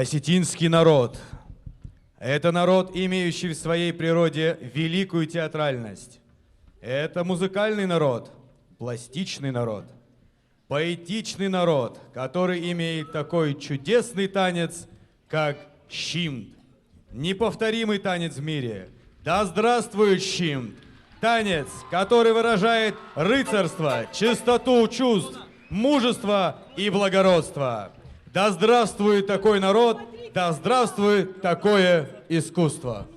Осетинский народ – это народ, имеющий в своей природе великую театральность. Это музыкальный народ, пластичный народ, поэтичный народ, который имеет такой чудесный танец, как щимт. Неповторимый танец в мире. Да здравствует щимт! Танец, который выражает рыцарство, чистоту чувств, мужество и благородство. Да здравствует такой народ, да здравствует такое искусство.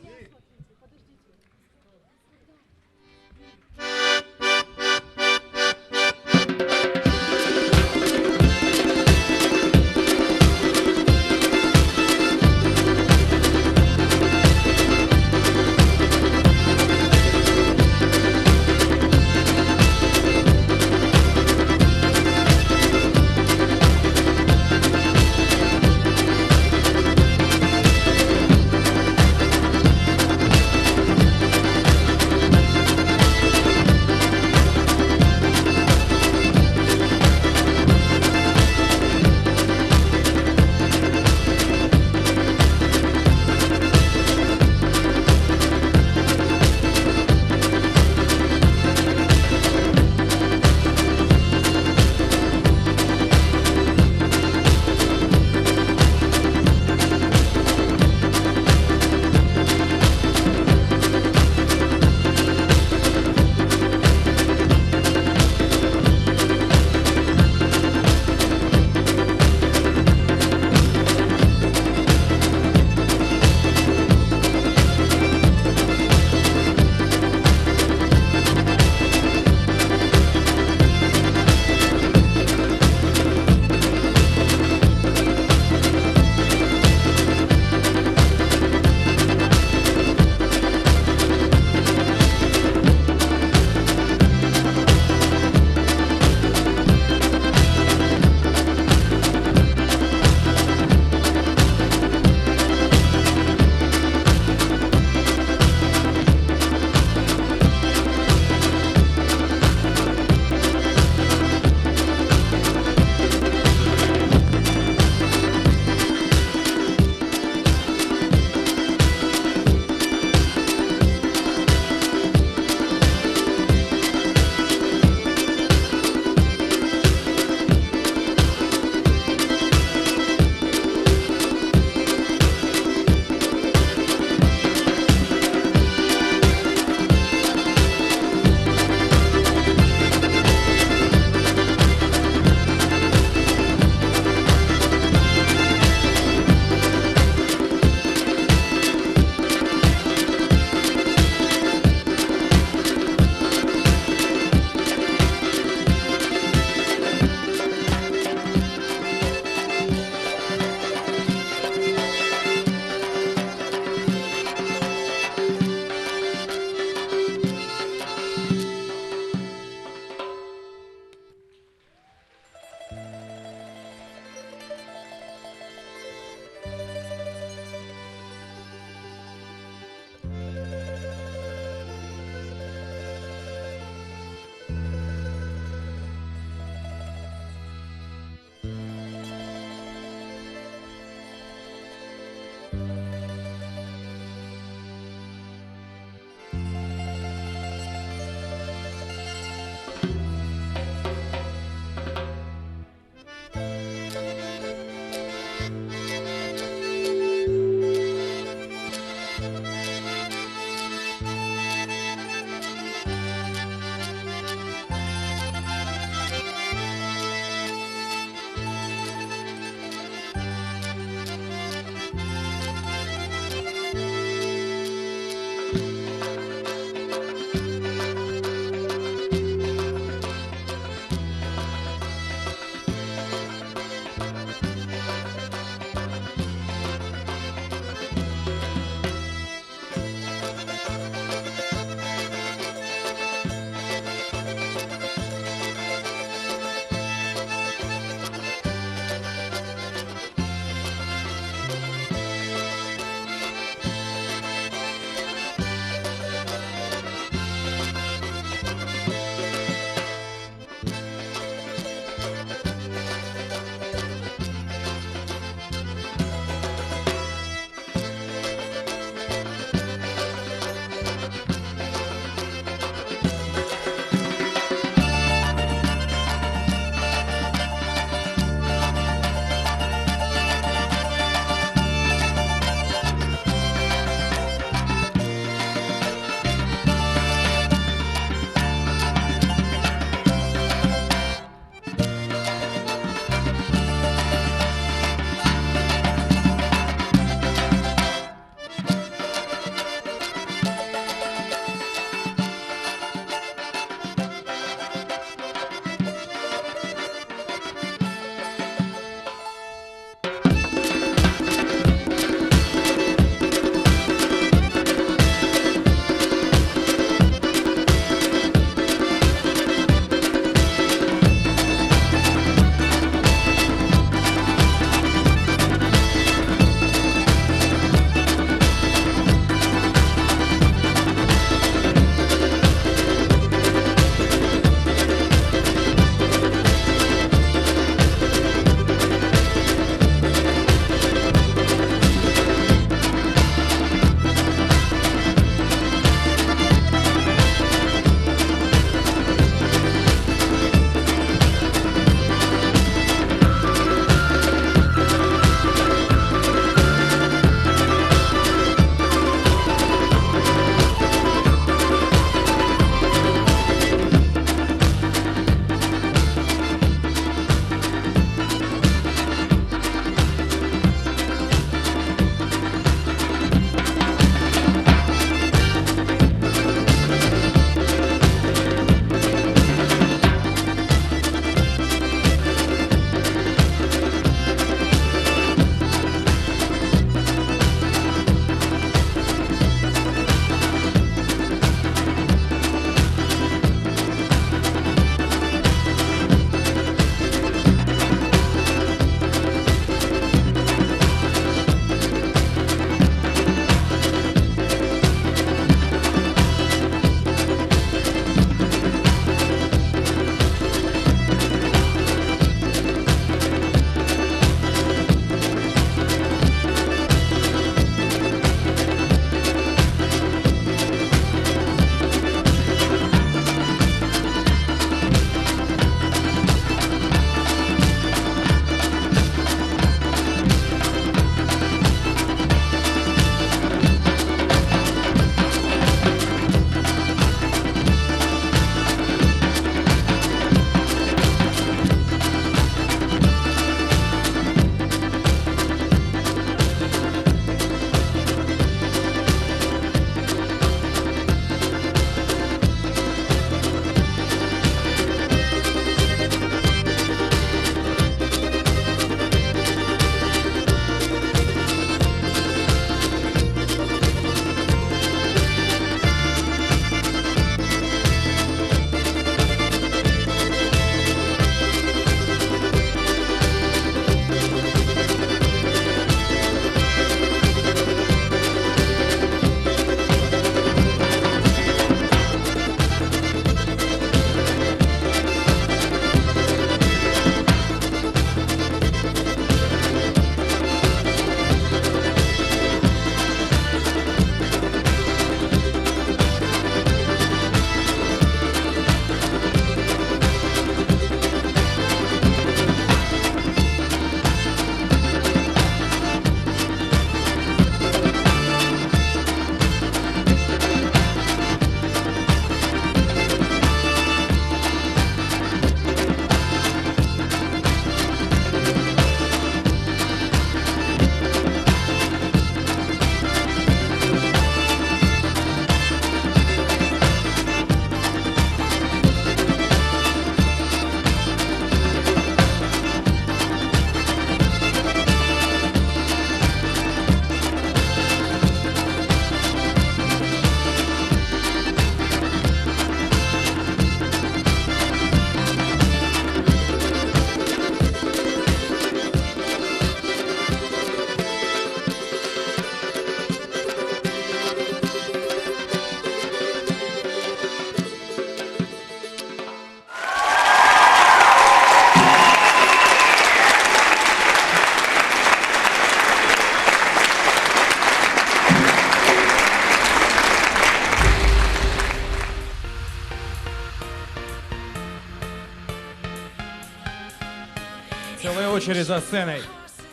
очередь за сценой.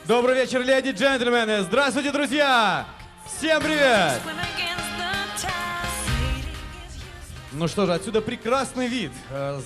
Добрый вечер, леди и джентльмены! Здравствуйте, друзья! Всем привет! Ну что же, отсюда прекрасный вид.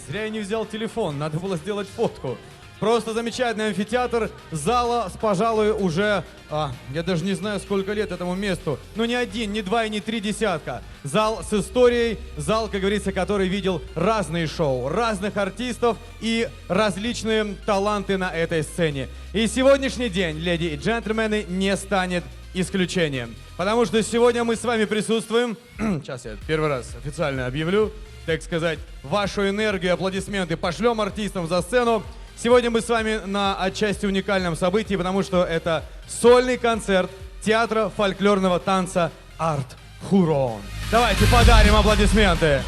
Зря я не взял телефон, надо было сделать фотку. Просто замечательный амфитеатр зала с, пожалуй, уже, я даже не знаю, сколько лет этому месту. Ну, не один, не два и не три десятка. Зал с историей, зал, как говорится, который видел разные шоу, разных артистов и различные таланты на этой сцене. И сегодняшний день, леди и джентльмены, не станет исключением. Потому что сегодня мы с вами присутствуем, сейчас я первый раз официально объявлю, так сказать, вашу энергию, аплодисменты пошлем артистам за сцену. Сегодня мы с вами на отчасти уникальном событии, потому что это сольный концерт театра фольклорного танца «Арт Хурон». Давайте подарим аплодисменты.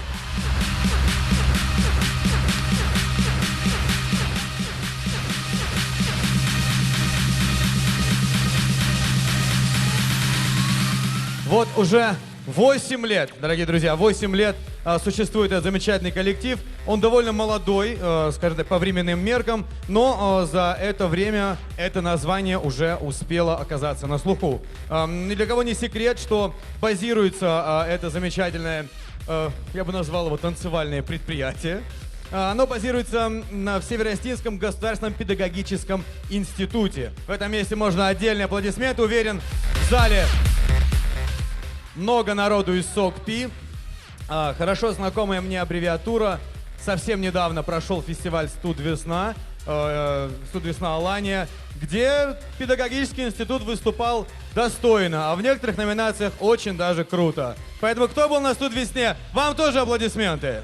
Вот уже 8 лет, дорогие друзья, 8 лет существует этот замечательный коллектив. Он довольно молодой, скажем так, по временным меркам, но за это время это название уже успело оказаться на слуху. Ни для кого не секрет, что базируется это замечательное, я бы назвал его танцевальное предприятие. Оно базируется в Северо-Остинском государственном педагогическом институте. В этом месте можно отдельный аплодисмент, уверен, в зале много народу из СОКПИ. Хорошо знакомая мне аббревиатура. Совсем недавно прошел фестиваль «Студ-Весна», «Студ-Весна Алания», где педагогический институт выступал достойно, а в некоторых номинациях очень даже круто. Поэтому кто был на «Студ-Весне», вам тоже аплодисменты.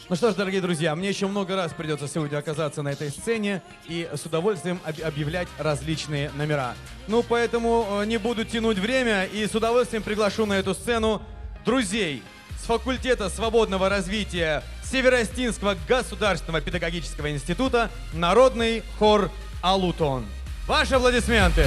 Ну что ж, дорогие друзья, мне еще много раз придется сегодня оказаться на этой сцене и с удовольствием объявлять различные номера. Ну, поэтому не буду тянуть время и с удовольствием приглашу на эту сцену друзей с факультета свободного развития Северо-Остинского государственного педагогического института «Народный хор Алутон». Ваши аплодисменты!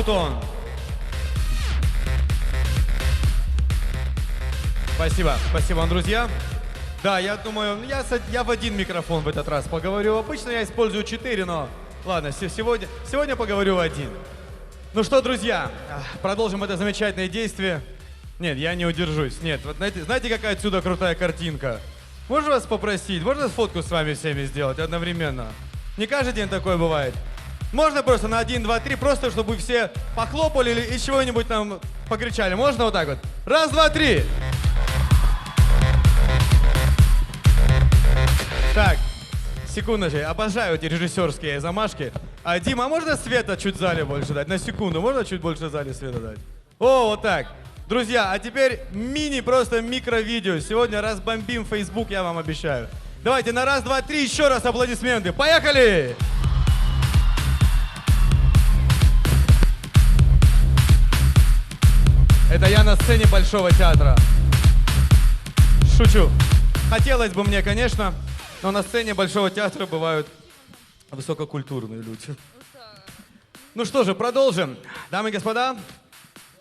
тут он. Спасибо, спасибо вам, друзья. Да, я думаю, я в один микрофон в этот раз поговорю. Обычно я использую 4, но ладно, сегодня поговорю в один. Ну что, друзья, продолжим это замечательное действие. Нет, я не удержусь. Нет, вот знаете, какая отсюда крутая картинка? Можно вас попросить? Можно фотку с вами всеми сделать одновременно? Не каждый день такое бывает. Можно просто на 1, 2, 3, просто чтобы все похлопали или чего-нибудь там покричали. Можно вот так вот? Раз, два, три. Так, секундочку, обожаю эти режиссерские замашки. Дима, а можно света чуть в зале больше дать? На секунду, можно чуть больше в зале света дать? О, вот так. Друзья, а теперь просто микро-видео. Сегодня разбомбим Facebook, я вам обещаю. Давайте на раз, два, три, еще раз аплодисменты. Поехали! Это я на сцене Большого театра. Шучу. Хотелось бы мне, конечно, но на сцене Большого театра бывают высококультурные люди. Ну что же, продолжим. Дамы и господа,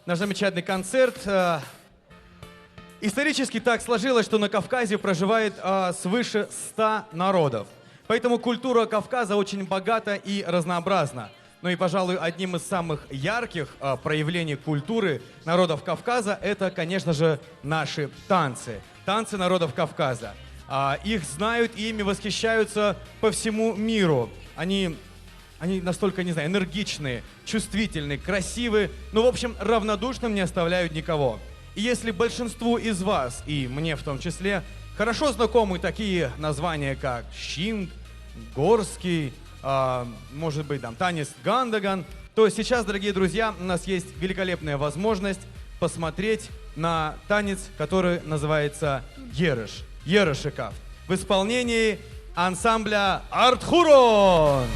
наш замечательный концерт. Исторически так сложилось, что на Кавказе проживает свыше 100 народов. Поэтому культура Кавказа очень богата и разнообразна. Ну и, пожалуй, одним из самых ярких проявлений культуры народов Кавказа это, конечно же, наши танцы. Танцы народов Кавказа. Их знают и ими восхищаются по всему миру. Они настолько, не знаю, энергичные, чувствительные, красивые, ну, в общем, равнодушным не оставляют никого. И если большинству из вас, и мне в том числе, хорошо знакомы такие названия, как Шинг, Горский, может быть, там, танец Гандаган, то сейчас, дорогие друзья, у нас есть великолепная возможность посмотреть на танец, который называется Ерыш. Ерышикав в исполнении ансамбля Артхурон.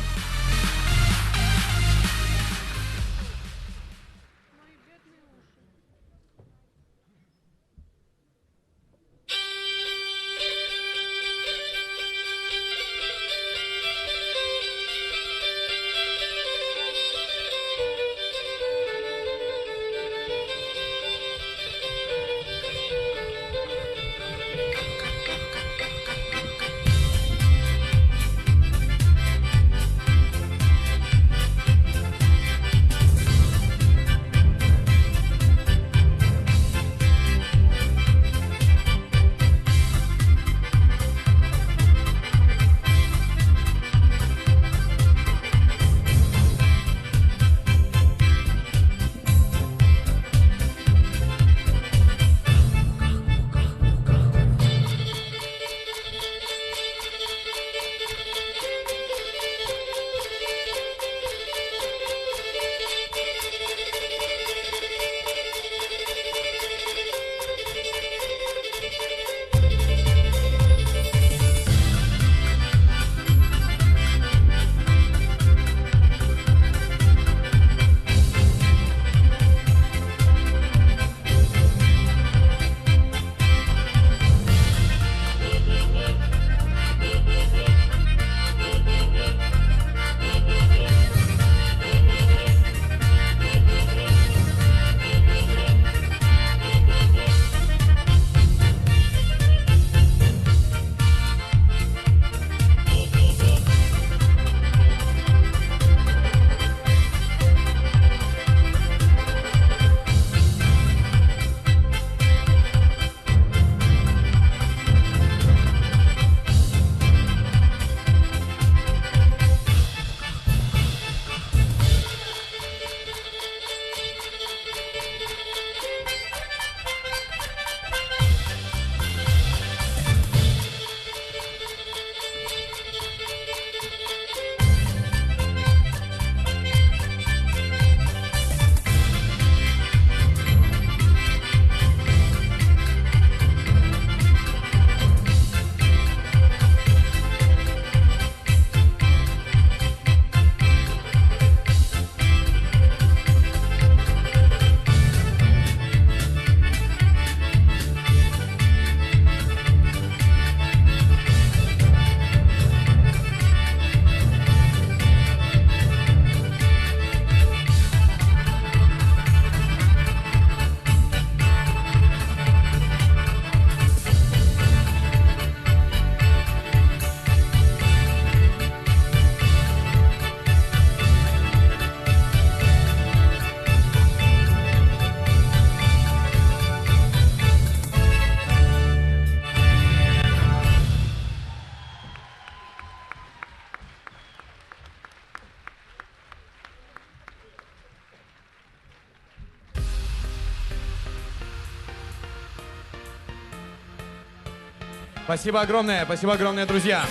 Спасибо огромное, друзья.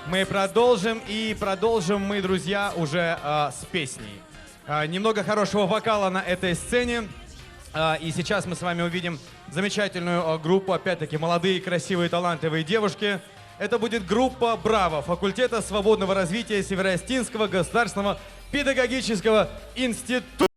Мы продолжим, и продолжим мы, друзья, уже с песней. Немного хорошего вокала на этой сцене. И сейчас мы с вами увидим замечательную группу, опять-таки, молодые, красивые, талантливые девушки. Это будет группа «Браво» факультета свободного развития Североостинского государственного педагогического института.